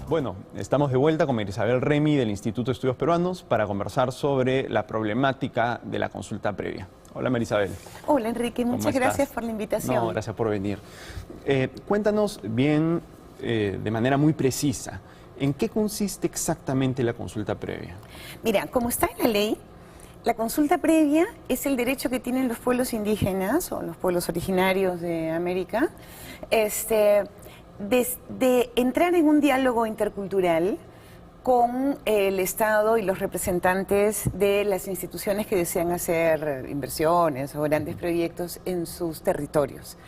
Bueno, estamos de vuelta con María Isabel Remy del Instituto de Estudios Peruanos para conversar sobre la problemática de la consulta previa. Hola María Isabel. Hola Enrique, muchas gracias por la invitación. No, gracias por venir. Cuéntanos bien, de manera muy precisa, ¿en qué consiste exactamente la consulta previa? Mira, como está en la ley, la consulta previa es el derecho que tienen los pueblos indígenas o los pueblos originarios de América, de entrar en un diálogo intercultural con el Estado y los representantes de las instituciones que desean hacer inversiones o grandes proyectos en sus territorios.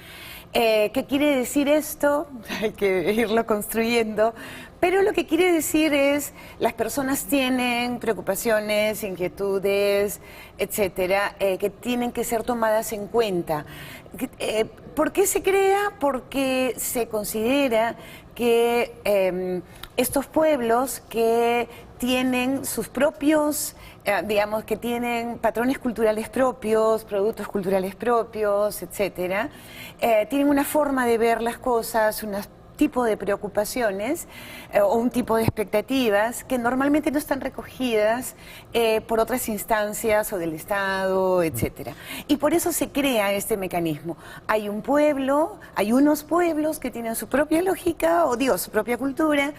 ¿Qué quiere decir esto? Hay que irlo construyendo, pero lo que quiere decir es las personas tienen preocupaciones, inquietudes, etcétera, que tienen que ser tomadas en cuenta. ¿Por qué se crea? Porque se considera que estos pueblos que tienen sus propios, digamos, que tienen patrones culturales propios, productos culturales propios, etcétera, tienen una forma de ver las cosas, un tipo de preocupaciones o un tipo de expectativas que normalmente no están recogidas por otras instancias o del Estado, etcétera. Y por eso se crea este mecanismo. Hay un pueblo, hay unos pueblos que tienen su propia lógica, o digo, su propia cultura,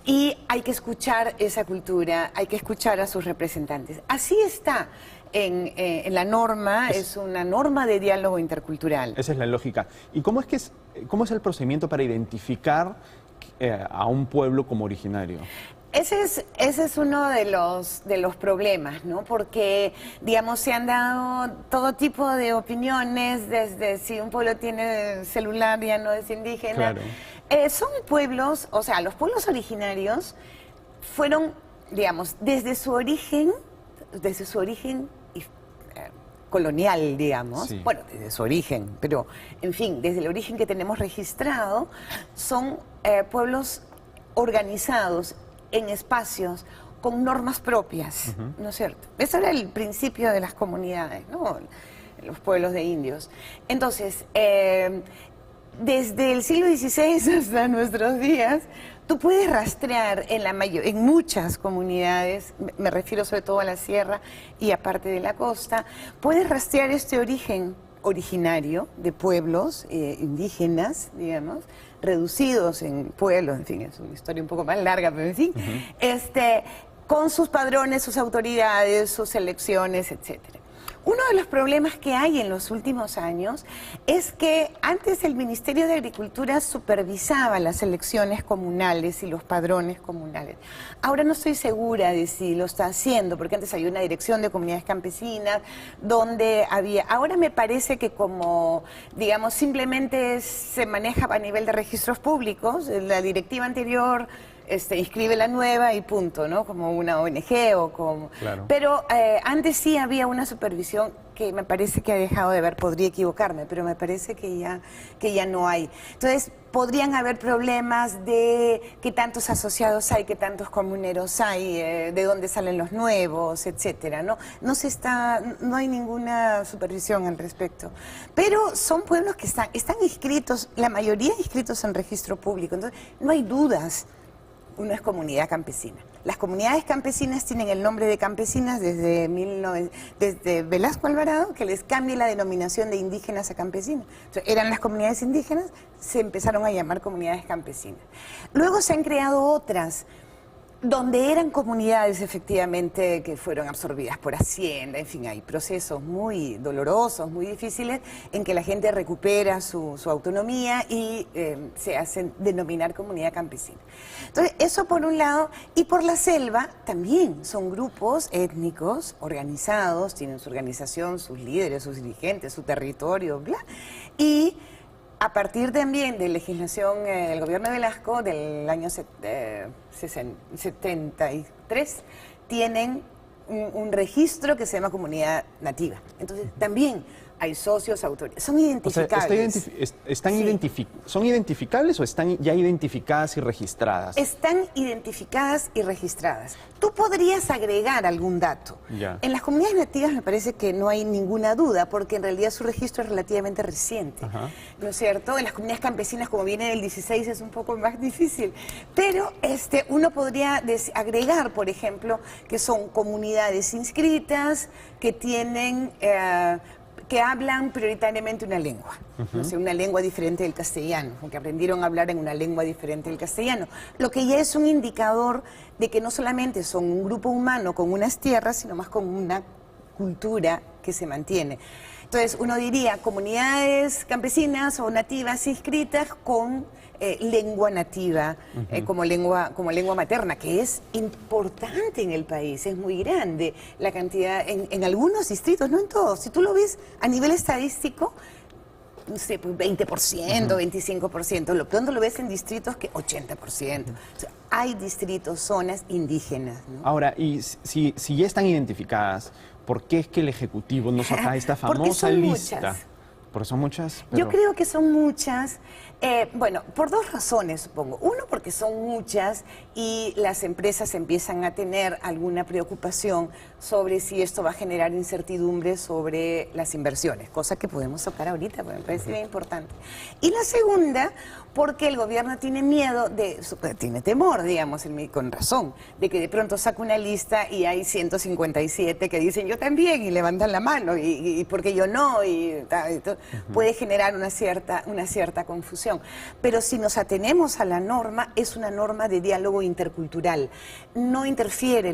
y hay que escuchar esa cultura, hay que escuchar a sus representantes. Así está en la norma, es una norma de diálogo intercultural. Esa es la lógica. ¿Y cómo es el procedimiento para identificar a un pueblo como originario? Ese es uno de los problemas, ¿no? Porque, digamos, se han dado todo tipo de opiniones, desde si un pueblo tiene celular ya no es indígena. Claro. Son pueblos, o sea, los pueblos originarios fueron, digamos, desde su origen colonial, digamos, sí. Bueno, desde su origen, pero, en fin, desde el origen que tenemos registrado, son pueblos organizados en espacios con normas propias, ¿no es cierto? Ese era el principio de las comunidades, ¿no? Los pueblos de indios. Entonces, desde el siglo XVI hasta nuestros días, tú puedes rastrear en muchas comunidades, me refiero sobre todo a la sierra y a parte de la costa, puedes rastrear este origen originario de pueblos indígenas, digamos, reducidos en pueblos, en fin, es una historia un poco más larga, pero en fin, con sus padrones, sus autoridades, sus elecciones, etcétera. Uno de los problemas que hay en los últimos años es que antes el Ministerio de Agricultura supervisaba las elecciones comunales y los padrones comunales. Ahora no estoy segura de si lo está haciendo, porque antes había una dirección de comunidades campesinas donde había... Ahora me parece que como, digamos, simplemente se maneja a nivel de registros públicos, la directiva anterior... inscribe la nueva y punto, ¿no? Como una ONG o como... Claro. Pero antes sí había una supervisión que me parece que ha dejado de haber, podría equivocarme, pero me parece que ya no hay. Entonces, podrían haber problemas de qué tantos asociados hay, qué tantos comuneros hay, de dónde salen los nuevos, etcétera, ¿no? No hay ninguna supervisión al respecto. Pero son pueblos que están inscritos, la mayoría inscritos en registro público, entonces no hay dudas. Una es comunidad campesina. Las comunidades campesinas tienen el nombre de campesinas desde Velasco Alvarado, que les cambia la denominación de indígenas a campesinas. Entonces, eran las comunidades indígenas, se empezaron a llamar comunidades campesinas. Luego se han creado otras, donde eran comunidades efectivamente que fueron absorbidas por Hacienda, en fin, hay procesos muy dolorosos, muy difíciles, en que la gente recupera su autonomía y se hacen denominar comunidad campesina. Entonces, eso por un lado, y por la selva también son grupos étnicos organizados, tienen su organización, sus líderes, sus dirigentes, su territorio, bla, y a partir también de legislación del gobierno de Velasco del año 73, tienen un registro que se llama comunidad nativa. Entonces, también hay socios, autores, son O sea, identificables. ¿son identificables o están ya identificadas y registradas? Están identificadas y registradas. Tú podrías agregar algún dato. Ya. En las comunidades nativas me parece que no hay ninguna duda, porque en realidad su registro es relativamente reciente. Ajá. ¿No es cierto? En las comunidades campesinas, como viene del 16, es un poco más difícil. Pero uno podría agregar, por ejemplo, que son comunidades inscritas, que tienen... que hablan prioritariamente una lengua, no sé, una lengua diferente del castellano, o que aprendieron a hablar en una lengua diferente del castellano, lo que ya es un indicador de que no solamente son un grupo humano con unas tierras, sino más con una cultura que se mantiene. Entonces, uno diría comunidades campesinas o nativas inscritas con lengua nativa, como lengua materna, que es importante en el país, es muy grande la cantidad, en algunos distritos, no en todos. Si tú lo ves a nivel estadístico, no sé, pues 20%, 25%, lo pronto lo ves en distritos que 80%. O sea, hay distritos, zonas indígenas, ¿no? Ahora, y si ya están identificadas, ¿por qué es que el Ejecutivo no saca esta famosa lista? Muchas. Porque son muchas. Yo creo que son muchas, bueno, por dos razones supongo. Uno, porque son muchas y las empresas empiezan a tener alguna preocupación sobre si esto va a generar incertidumbre sobre las inversiones, cosa que podemos tocar ahorita, porque me parece bien importante. Y la segunda, porque el gobierno tiene miedo, tiene temor, digamos, con razón, de que de pronto saque una lista y hay 157 que dicen yo también y levantan la mano y porque yo no y todo. Puede generar una cierta confusión. Pero si nos atenemos a la norma, es una norma de diálogo intercultural. No interfiere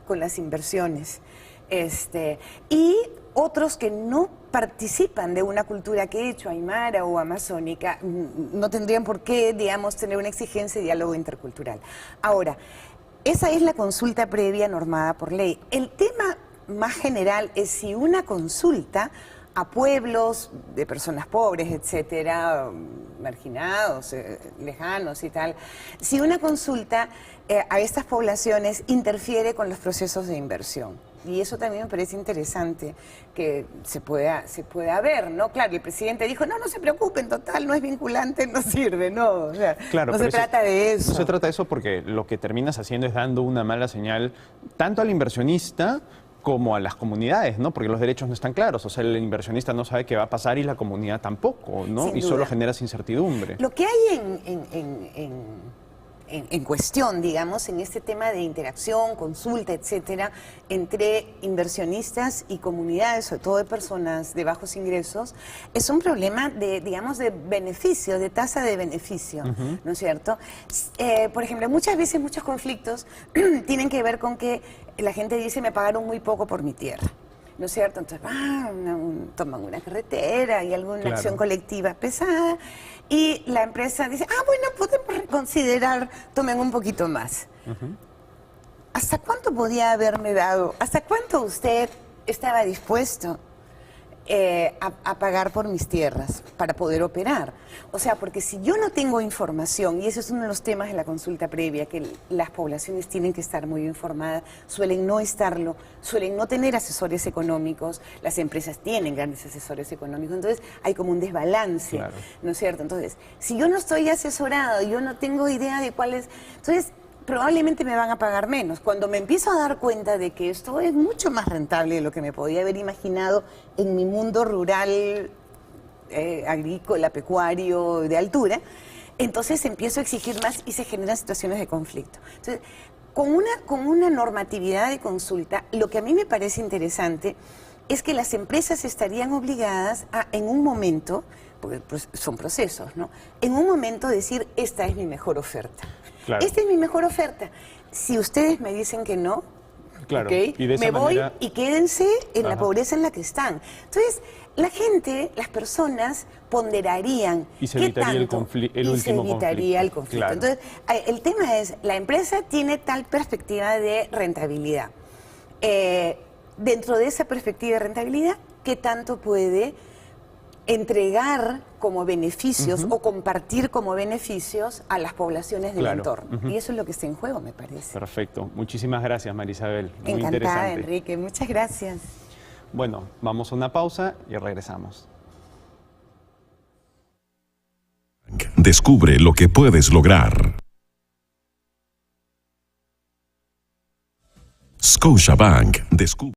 con las inversiones. Y otros que no participan de una cultura que he hecho aymara o amazónica no tendrían por qué, digamos, tener una exigencia de diálogo intercultural. Ahora, esa es la consulta previa normada por ley. El tema más general es si una consulta a pueblos de personas pobres, etcétera, marginados, lejanos y tal, si una consulta a estas poblaciones interfiere con los procesos de inversión. Y eso también me parece interesante que se pueda ver, ¿no? Claro, el presidente dijo, no se preocupen, total, no es vinculante, no sirve, no. O sea, claro, no se trata de eso. No se trata de eso porque lo que terminas haciendo es dando una mala señal tanto al inversionista como a las comunidades, ¿no? Porque los derechos no están claros, o sea, el inversionista no sabe qué va a pasar y la comunidad tampoco, ¿no? Y solo generas incertidumbre. Lo que hay en cuestión, digamos, en este tema de interacción, consulta, etcétera, entre inversionistas y comunidades, sobre todo de personas de bajos ingresos, es un problema de, digamos, de beneficio, de tasa de beneficio, ¿no es cierto? Por ejemplo, muchas veces muchos conflictos tienen que ver con que la gente dice, me pagaron muy poco por mi tierra, ¿no es cierto? Entonces, toman una carretera y alguna acción colectiva pesada y la empresa dice, bueno, podemos reconsiderar, tomen un poquito más. ¿Hasta cuánto podía haberme dado? ¿Hasta cuánto usted estaba dispuesto a pagar por mis tierras para poder operar? O sea, porque si yo no tengo información, y ese es uno de los temas de la consulta previa, que las poblaciones tienen que estar muy informadas, suelen no estarlo, suelen no tener asesores económicos, las empresas tienen grandes asesores económicos, entonces hay como un desbalance, ¿no es cierto? Entonces, si yo no estoy asesorado, yo no tengo idea de cuál es, entonces probablemente me van a pagar menos. Cuando me empiezo a dar cuenta de que esto es mucho más rentable de lo que me podía haber imaginado en mi mundo rural, agrícola, pecuario, de altura, entonces empiezo a exigir más y se generan situaciones de conflicto. Entonces, con una normatividad de consulta, lo que a mí me parece interesante es que las empresas estarían obligadas a, en un momento, porque son procesos, ¿no? En un momento decir, esta es mi mejor oferta. Claro. Esta es mi mejor oferta. Si ustedes me dicen que no, ¿okay? Y de esa me voy manera... y quédense en la pobreza en la que están. Entonces, la gente, las personas ponderarían y se evitaría el último conflicto. Claro. Entonces, el tema es, la empresa tiene tal perspectiva de rentabilidad. Dentro de esa perspectiva de rentabilidad, ¿qué tanto puede entregar como beneficios o compartir como beneficios a las poblaciones del entorno? Y eso es lo que está en juego, me parece. Perfecto. Muchísimas gracias, María Isabel. Muy Encantada, interesante. Enrique. Muchas gracias. Bueno, vamos a una pausa y regresamos. Descubre lo que puedes lograr. Scotiabank, descubre.